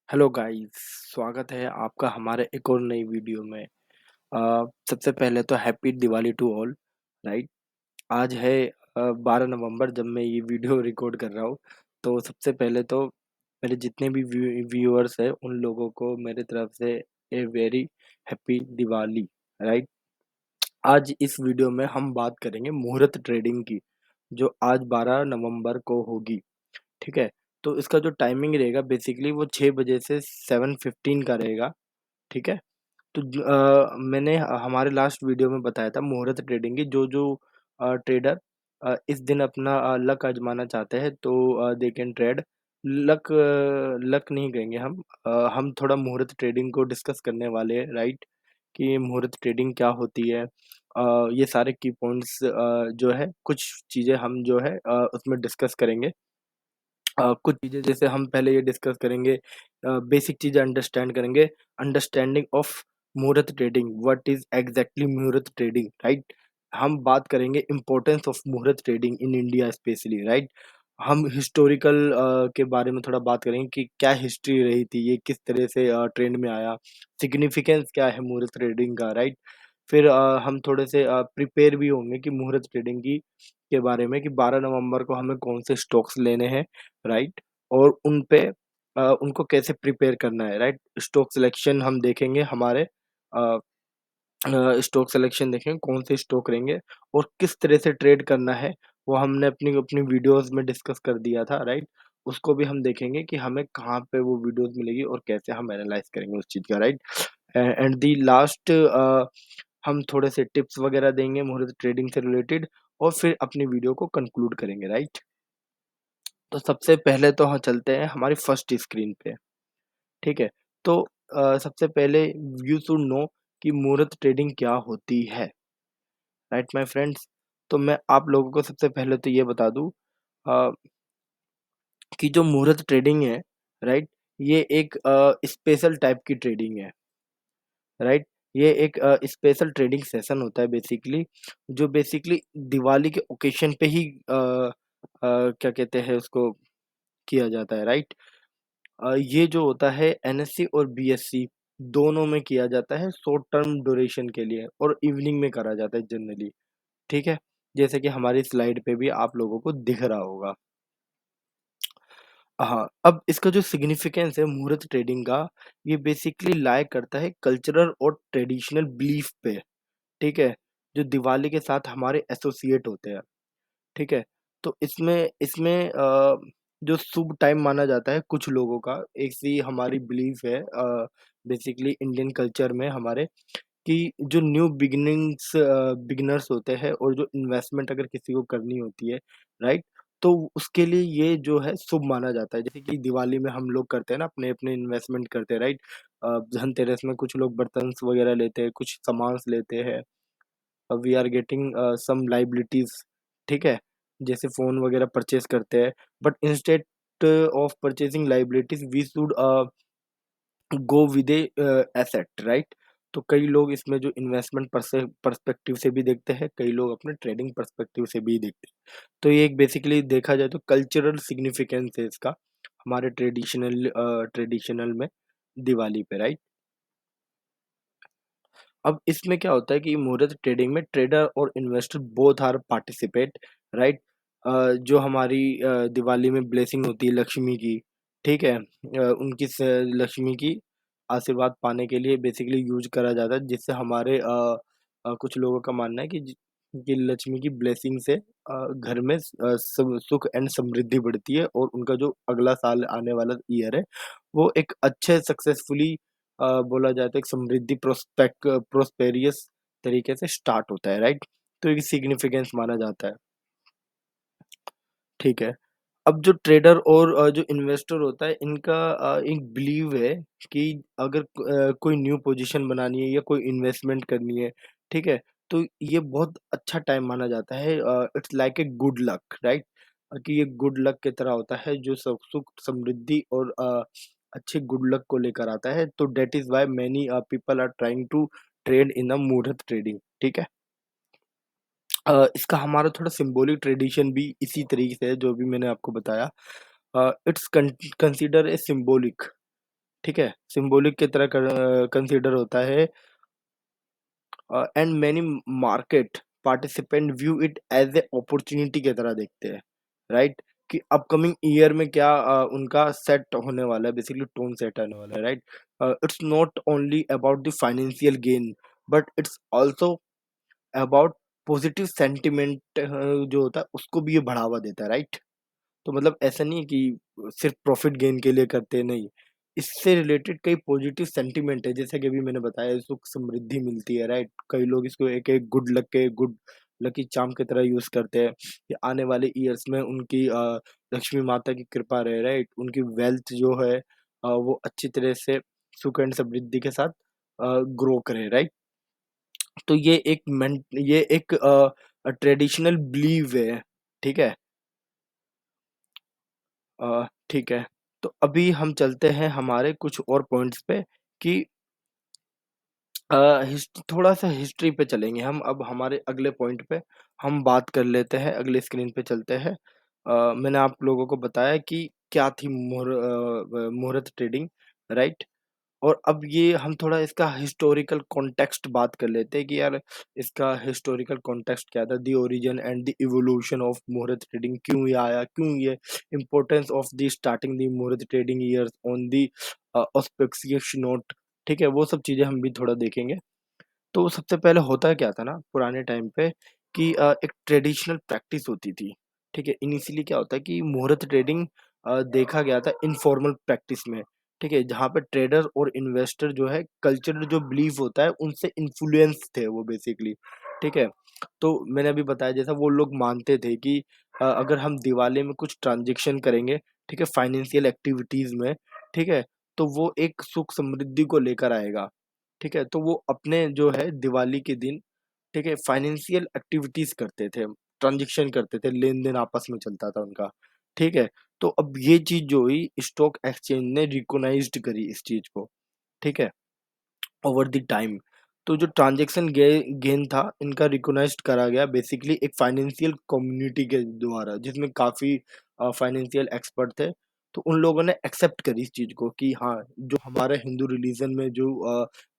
Hello guys, स्वागत है आपका हमारे एक और नई वीडियो में। सबसे पहले तो happy Diwali to all. Right. आज है 12 नवंबर जब मैं ये वीडियो रिकॉर्ड कर रहा हूँ। तो सबसे पहले तो मेरे जितने भी व्यूअर्स हैं उन लोगों को मेरे तरफ से a very happy Diwali. Right. आज इस वीडियो में हम बात करेंगे मुहूर्त ट्रेडिंग की, जो आज 12 नवंबर को होगी। ठीक है। तो इसका जो टाइमिंग रहेगा बेसिकली वो 6 बजे से 7:15 का रहेगा। ठीक है। तो मैंने हमारे लास्ट वीडियो में बताया था मुहूर्त ट्रेडिंग की, जो ट्रेडर इस दिन अपना लक आजमाना चाहते हैं तो दे कैन ट्रेड। लक नहीं कहेंगे हम थोड़ा मुहूर्त ट्रेडिंग को डिस्कस करने वाले हैं। राइट। कि मुहूर्त ट्रेडिंग क्या होती है। ये सारे की पॉइंट्स जो है कुछ चीज़ें हम जो है उसमें डिस्कस करेंगे। कुछ चीज़ें जैसे हम पहले ये डिस्कस करेंगे, बेसिक चीज़ें अंडरस्टैंड करेंगे। Understanding of muhurat trading, what is exactly मुहूर्त ट्रेडिंग, राइट? हम बात करेंगे importance of muhurat trading in India specially, right? हम हिस्टोरिकल के बारे में थोड़ा बात करेंगे कि क्या हिस्ट्री रही थी, ये किस तरह से ट्रेंड में आया, सिग्निफिकेंस क्या है मुहूर्त ट्रेडिंग का, राइट? फिर हम थोड़े से प्रिपेयर भी होंगे कि मुहूर्त ट्रेडिंग की के बारे में कि 12 नवंबर को हमें कौन से स्टॉक्स लेने हैं, राइट? और उन पे उनको कैसे प्रिपेयर करना है, राइट? स्टॉक सिलेक्शन हम देखेंगे हमारे अ स्टॉक सिलेक्शन देखेंगे कौन से स्टॉक रहेंगे और किस तरह से ट्रेड करना है, वो हमने अपनी अपनी वीडियोज़ में डिस्कस कर दिया था, राइट? उसको भी हम देखेंगे कि हमें कहाँ पे वो वीडियोज़ मिलेगी और कैसे हम एनालाइज़ करेंगे उस चीज़ का, राइट? एंड द लास्ट हम थोड़े से टिप्स वगैरह देंगे मुहूर्त ट्रेडिंग से रिलेटेड और फिर अपनी वीडियो को कंक्लूड करेंगे, राइट? तो सबसे पहले तो हाँ चलते हैं हमारी फर्स्ट स्क्रीन पे, ठीक है? तो सबसे पहले यू शुड नो कि मुहूर्त ट्रेडिंग क्या होती है, राइट माय फ्रेंड्स? तो मैं आप लोगों को सबसे पहले तो ये बता दूँ अ, कि जो मुहूर्त ट्रेडिंग है, राइट? ये एक स्पेशल टाइप की ट्रेडिंग है, राइट? ये एक स्पेशल ट्रेडिंग सेशन होता है बेसिकली, जो बेसिकली दिवाली के ओकेशन पे ही क्या कहते हैं उसको किया जाता है, राइट? ये जो होता है एनएससी और बीएससी दोनों में किया जाता है शॉर्ट टर्म ड्यूरेशन के लिए और इवनिंग में करा जाता है जनरली, ठीक है? जैसे कि हमारी स्लाइड पे भी आप लोगों को दिख रहा होगा। हाँ, अब इसका जो सिग्निफिकेंस है मुहूर्त ट्रेडिंग का, ये बेसिकली लाइ करता है कल्चरल और ट्रेडिशनल बिलीफ पे, ठीक है? जो दिवाली के साथ हमारे एसोसिएट होते हैं। ठीक है? तो इसमें इसमें जो शुभ टाइम माना जाता है कुछ लोगों का, ऐसी हमारी बिलीफ है बेसिकली इंडियन कल्चर में हमारे कि जो न्यू बिगिनर्स होते हैं और जो इन्वेस्टमेंट अगर किसी को करनी होती है, राइट? तो उसके लिए ये जो है शुभ माना जाता है। जैसे कि दिवाली में हम लोग करते हैं ना अपने-अपने इन्वेस्टमेंट करते हैं, राइट? धनतेरस में कुछ लोग बर्तन्स वगैरह लेते हैं, कुछ सामान्स लेते हैं। We are getting some liabilities, ठीक है? जैसे फ़ोन वगैरह परचेज़ करते हैं, but instead of purchasing liabilities we should go with a asset, right? तो कई लोग इसमें जो इन्वेस्टमेंट पर्सपेक्टिव से भी देखते हैं, कई लोग अपने ट्रेडिंग पर्सपेक्टिव से भी देखते हैं। तो ये एक बेसिकली देखा जाए तो कल्चरल सिग्निफिकेंस है इसका, हमारे ट्रेडिशनल में दिवाली पे, राइट? अब इसमें क्या होता है कि मुहूर्त ट्रेडिंग में ट्रेडर और investor both are participate, right? जो हमारी दिवाली में ब्लेसिंग होती है लक्ष्मी की, ठीक है? उनकी लक्ष्मी की आशीर्वाद पाने के लिए बेसिकली यूज करा जाता है, जिससे हमारे कुछ लोगों का मानना है कि लक्ष्मी की ब्लेसिंग से घर में सुख एंड समृद्धि बढ़ती है और उनका जो अगला साल आने वाला ईयर है वो एक अच्छे सक्सेसफुली बोला जाए तो एक समृद्धि प्रोस्पेरियस तरीके से स्टार्ट होता है, राइट? तो एक सिग्निफिकेंस माना जाता है, ठीक है? अब जो ट्रेडर और जो इन्वेस्टर होता है इनका एक बिलीव है कि अगर कोई न्यू पोजीशन बनानी है या कोई इन्वेस्टमेंट करनी है, ठीक है? तो ये बहुत अच्छा टाइम माना जाता है, it's like a good luck, right? कि ये गुड लक की तरह होता है जो सुख समृद्धि और अच्छे गुड लक को लेकर आता है। तो that is why many people are trying to trade in a muhurat trading, ठीक है? इसका हमारा थोड़ा सिंबॉलिक ट्रेडिशन भी इसी तरीके से है जो भी मैंने आपको बताया। इट्स कंसीडर ए सिंबॉलिक, ठीक है? सिंबॉलिक की तरह कंसीडर होता है and many market participant view it as a opportunity की तरह देखते हैं, राइट? कि अपकमिंग ईयर में क्या उनका सेट होने वाला है, बेसिकली टोन सेट होने वाला है, right? It's not only about the financial gain but it's also about positive sentiment जो होता है उसको भी ये बढ़ावा देता है, राइट? तो मतलब ऐसा नहीं है कि सिर्फ प्रॉफिट गेन के लिए करते हैं, नहीं। इससे रिलेटेड कई पॉजिटिव सेंटीमेंट है, जैसे कि अभी मैंने बताया सुख समृद्धि मिलती है, राइट? कई लोग इसको एक-एक गुड लकी चार्म की तरह यूज़ करते हैं कि आने वाले ईयर्स में उनकी लक्ष्मी माता की कृपा रहे, राइट? उनकी वेल्थ जो है वो अच्छी तरह से सुख एंड समृद्धि के साथ ग्रो करे, राइट? तो ये एक ट्रेडिशनल बिलीव है, ठीक है? ठीक है। तो अभी हम चलते हैं हमारे कुछ और पॉइंट्स पे कि थोड़ा-सा हिस्ट्री पे चलेंगे हम अब हमारे अगले पॉइंट पे हम बात कर लेते हैं, अगले स्क्रीन पे चलते हैं। मैंने आप लोगों को बताया कि क्या थी मुहूर्त ट्रेडिंग, राइट? और अब ये हम थोड़ा इसका हिस्टोरिकल कॉन्टेक्स्ट बात कर लेते हैं कि यार इसका हिस्टोरिकल कॉन्टेक्स्ट क्या था, the origin and the evolution of muhurat trading क्यों ये आया, क्यों ये importance of the starting the muhurat trading years on the auspicious note, ठीक है? वो सब चीज़ें हम भी थोड़ा देखेंगे। तो सबसे पहले होता क्या था ना पुराने टाइम पे कि एक ट्रेडिशनल प्रैक्टिस होती थी, ठीक है? इनिशियली क्या होता है कि मुहूर्त ट्रेडिंग देखा गया था इनफॉर्मल प्रैक्टिस में, ठीक है? जहाँ पे ट्रेडर और इन्वेस्टर जो है कल्चरल जो बिलीफ होता है उनसे इन्फ्लुएंस थे वो बेसिकली, ठीक है? तो मैंने अभी बताया जैसा वो लोग मानते थे कि अगर हम दिवाली में कुछ ट्रांज़ैक्शन करेंगे, ठीक है? फाइनेंशियल एक्टिविटीज़ में, ठीक है? तो वो एक सुख समृद्धि को लेकर आएगा। ठीक है? तो वो अपने जो है दिवाली के दिन, ठीक है, फाइनेंशियल एक्टिविटीज़ करते थे, ट्रांज़ैक्शन करते थे, लेन-देन आपस में चलता था उनका, ठीक है? तो अब ये चीज़ जो हुई स्टॉक एक्सचेंज ने रिकॉग्नाइज़्ड करी इस चीज़ को, ठीक है? Over the time. तो जो ट्रांज़ैक्शन गेन था, इनका रिकॉग्नाइज़्ड करा गया बेसिकली एक फाइनेंशियल कम्युनिटी के द्वारा, जिसमें काफ़ी फाइनेंशियल एक्सपर्ट थे। तो उन लोगों ने एक्सेप्ट करी इस चीज़ को कि हाँ, जो हमारे हिंदू रिलीजन में जो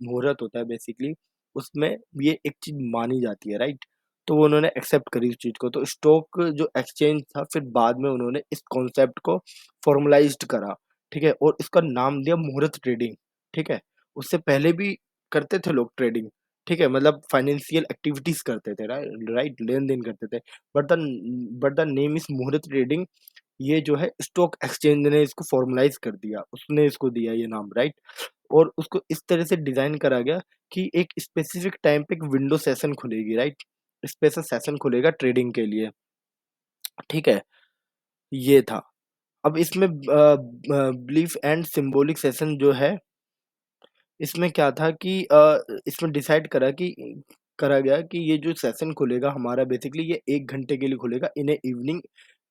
मुहूर्त होता है बेसिकली, उसमें ये एक चीज़ मानी जाती है, राइट? तो वो उन्होंने एक्सेप्ट करी इस चीज़ को। तो स्टॉक जो एक्सचेंज था, फिर बाद में उन्होंने इस कॉन्सेप्ट को फॉर्मलाइज़्ड करा, ठीक है? और इसका नाम दिया मुहूर्त ट्रेडिंग, ठीक है? उससे पहले भी करते थे लोग ट्रेडिंग, ठीक है? मतलब फाइनेंशियल एक्टिविटीज़ करते थे, राइट? लेन-देन करते थे। बट द नेम इज़ मुहूर्त ट्रेडिंग, ये जो है स्टॉक एक्सचेंज ने इसको फॉर्मलाइज़ कर दिया, उसने इसको दिया ये नाम, राइट? और उसको इस तरह से डिज़ाइन करा गया कि एक स्पेसिफिक टाइम पे एक विंडो सेशन खुलेगी, राइट? स्पेशल सेशन खुलेगा ट्रेडिंग के लिए, ठीक है? ये था। अब इसमें बिलीफ एंड सिंबॉलिक सेशन जो है इसमें क्या था कि इसमें डिसाइड करा गया कि ये जो सेशन खुलेगा हमारा बेसिकली ये 1 घंटे के लिए खुलेगा इन ए इवनिंग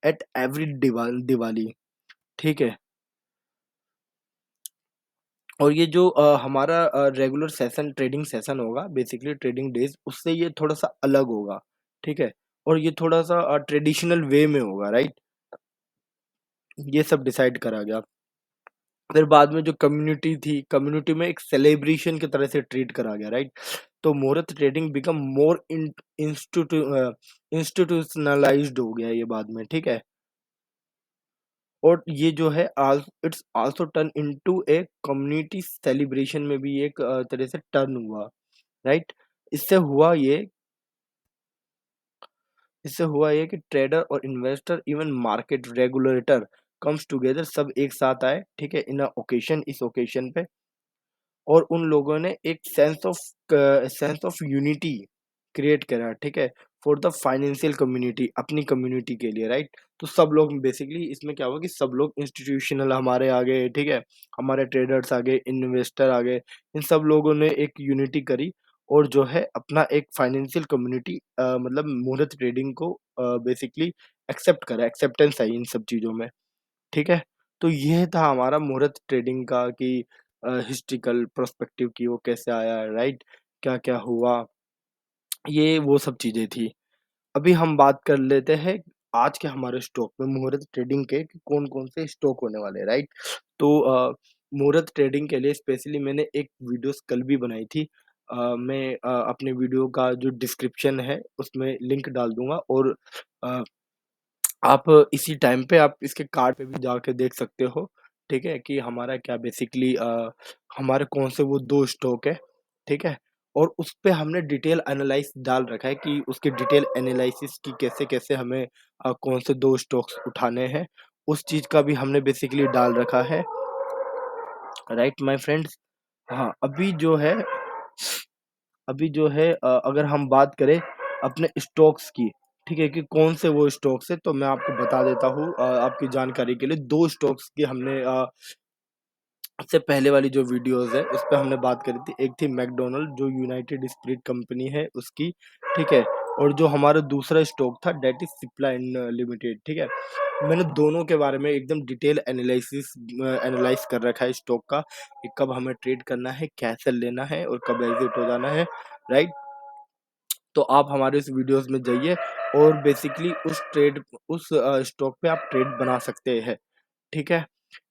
एट एवरी दिवाली, ठीक है? और ये जो हमारा रेगुलर सेशन ट्रेडिंग सेशन होगा बेसिकली ट्रेडिंग डेज़ उससे ये थोड़ा-सा अलग होगा, ठीक है? और ये थोड़ा-सा ट्रेडिशनल वे में होगा, राइट? ये सब डिसाइड करा गया। फिर बाद में जो कम्युनिटी थी, कम्युनिटी में एक सेलिब्रेशन की तरह से ट्रीट करा गया, राइट? तो मुहूर्त ट्रेडिंग बिकम मोर इंस्टीट्यूशनलाइज्ड हो गया ये बाद में, ठीक है? और ये जो है it's also turn into a community celebration में भी एक तरह से टर्न हुआ, राइट? इससे हुआ ये इससे हुआ ये कि ट्रेडर और investor even market regulator comes together सब एक साथ आए, ठीक है? इन अ ओकेशन इस ओकेशन पे और उन लोगों ने एक सेंस ऑफ यूनिटी क्रिएट करा, ठीक है? फॉर द फाइनेंशियल कम्युनिटी अपनी कम्युनिटी के लिए, राइट? तो सब लोग बेसिकली इसमें क्या हुआ कि सब लोग इंस्टीट्यूशनल हमारे आ गए, ठीक है? हमारे ट्रेडर्स आ गए, इन्वेस्टर आ गए, इन सब लोगों ने एक यूनिटी करी और जो है अपना एक फाइनेंशियल कम्युनिटी मतलब मुहूर्त ट्रेडिंग को बेसिकली एक्सेप्ट करा, एक्सेप्टेंस आई इन सब चीज़ों में। ठीक है? तो ये था हमारा मुहूर्त ट्रेडिंग का कि हिस्ट्रिकल पर्सपेक्टिव कि वो कैसे आया, राइट? क्या-क्या हुआ, ये वो सब चीज़ें थी। अभी हम बात कर लेते हैं आज के हमारे स्टॉक में मुहूर्त ट्रेडिंग के कि कौन-कौन से स्टॉक होने वाले हैं, राइट? तो मुहूर्त ट्रेडिंग के लिए स्पेशली मैंने एक वीडियोस कल भी बनाई थी। मैं अपने वीडियो का जो डिस्क्रिप्शन है उसमें लिंक डाल दूँगा, और अ, आप इसी टाइम पे आप इसके कार्ड पे भी जाके देख सकते हो, ठीक है? कि हमारा क्या बेसिकली हमारे कौन से वो 2 स्टॉक है, ठीक है? और उसपे हमने डिटेल एनालाइज़ डाल रखा है कि उसके डिटेल एनालिसिस की कैसे-कैसे हमें कौन से 2 स्टॉक्स उठाने हैं, उस चीज़ का भी हमने बेसिकली डाल रखा है, राइट माय फ्रेंड्स? हाँ, अभी जो है अगर हम बात करें अपने स्टॉक्स की, ठीक है? कि कौन से वो स्टॉक्स हैं, तो मैं आपको बता देता हूँ आपकी जानकारी के लिए। 2 स्टॉक्स की हमने सबसे पहले वाली जो वीडियोज़ है, उसपे हमने बात करी थी। एक थी मैकडॉनल्ड, जो यूनाइटेड स्पिरिट कंपनी है उसकी, ठीक है? और जो हमारा दूसरा स्टॉक था, that is Cipla in limited, ठीक है? मैंने दोनों के बारे में एकदम डिटेल एनालाइज़ कर रखा है स्टॉक का, कि कब हमें ट्रेड करना है, कैसे लेना है और कब एग्ज़िट हो जाना है, राइट? तो आप हमारे इस वीडियोज़ में जाइए, और बेसिकली उस स्टॉक पे आप ट्रेड बना सकते हैं, ठीक है?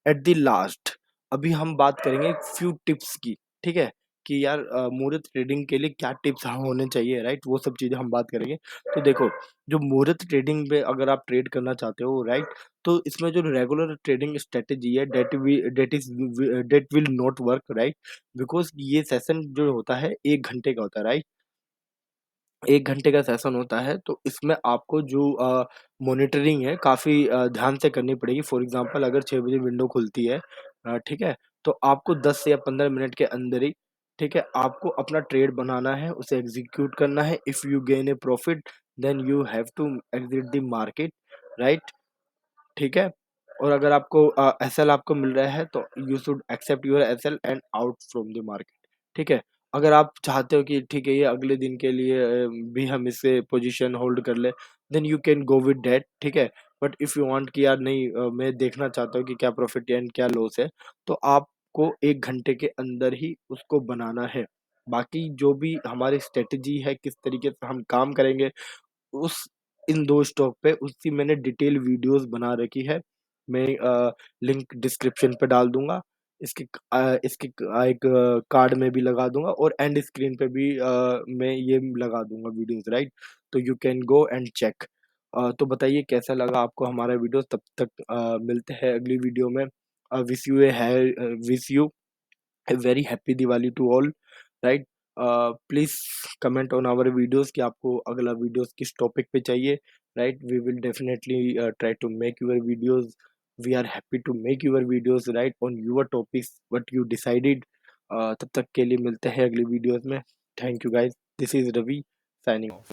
एट द लास्ट अभी हम बात करेंगे फ्यू टिप्स की, ठीक है? कि यार मुहूर्त ट्रेडिंग के लिए क्या टिप्स होने चाहिए, राइट? वो सब चीज़ें हम बात करेंगे। तो देखो, जो मुहूर्त ट्रेडिंग में अगर आप ट्रेड करना चाहते हो, राइट? तो इसमें जो रेगुलर ट्रेडिंग स्ट्रैटेजी है, that will not work, right? Because ये सेशन जो होता है 1 घंटे का होता है, राइट? 1 घंटे का सेशन होता है, तो इसमें आपको जो मॉनिटरिंग है काफ़ी ध्यान से करनी पड़ेगी। फॉर एग्ज़ाम्पल अगर 6 बजे विंडो खुलती है, ठीक है? तो आपको 10 से या 15 मिनट के अंदर ही, ठीक है, आपको अपना ट्रेड बनाना है, उसे एग्ज़ीक्यूट करना है। If you gain a profit, then you have to exit the market, right? ठीक है? और अगर आपको एसएल आपको मिल रहा है, तो you should accept your SL and out from the market, ठीक है? अगर आप चाहते हो कि ठीक है, ये अगले दिन के लिए भी हम इसे पोज़ीशन होल्ड कर लें, then you can go with that, ठीक है? बट इफ यू वांट कि यार नहीं, मैं देखना चाहता हूँ कि क्या प्रॉफिट एंड क्या लॉस है, तो आपको 1 घंटे के अंदर ही उसको बनाना है। बाकी जो भी हमारी स्ट्रैटेजी है, किस तरीके से हम काम करेंगे, उस इन 2 स्टॉक पे उसकी मैंने डिटेल वीडियोज़ बना रखी है। मैं लिंक डिस्क्रिप्शन पे डाल दूँगा। इसके एक कार्ड में भी लगा दूँगा, और एंड स्क्रीन पे भी मैं ये लगा दूँगा वीडियोज़, राइट? तो you can go and check. तो बताइए कैसा लगा आपको हमारा वीडियो? तब तक मिलते हैं अगली वीडियो में। Wish you a very happy Diwali to all, right? Please comment on our videos कि आपको अगला वीडियोस किस टॉपिक पे चाहिए, right? We will definitely try to make your videos. We are happy to make your videos, right, on your topics what you decided. तब तक के लिए मिलते हैं अगली वीडियोस में। Thank you guys, this is Ravi signing of.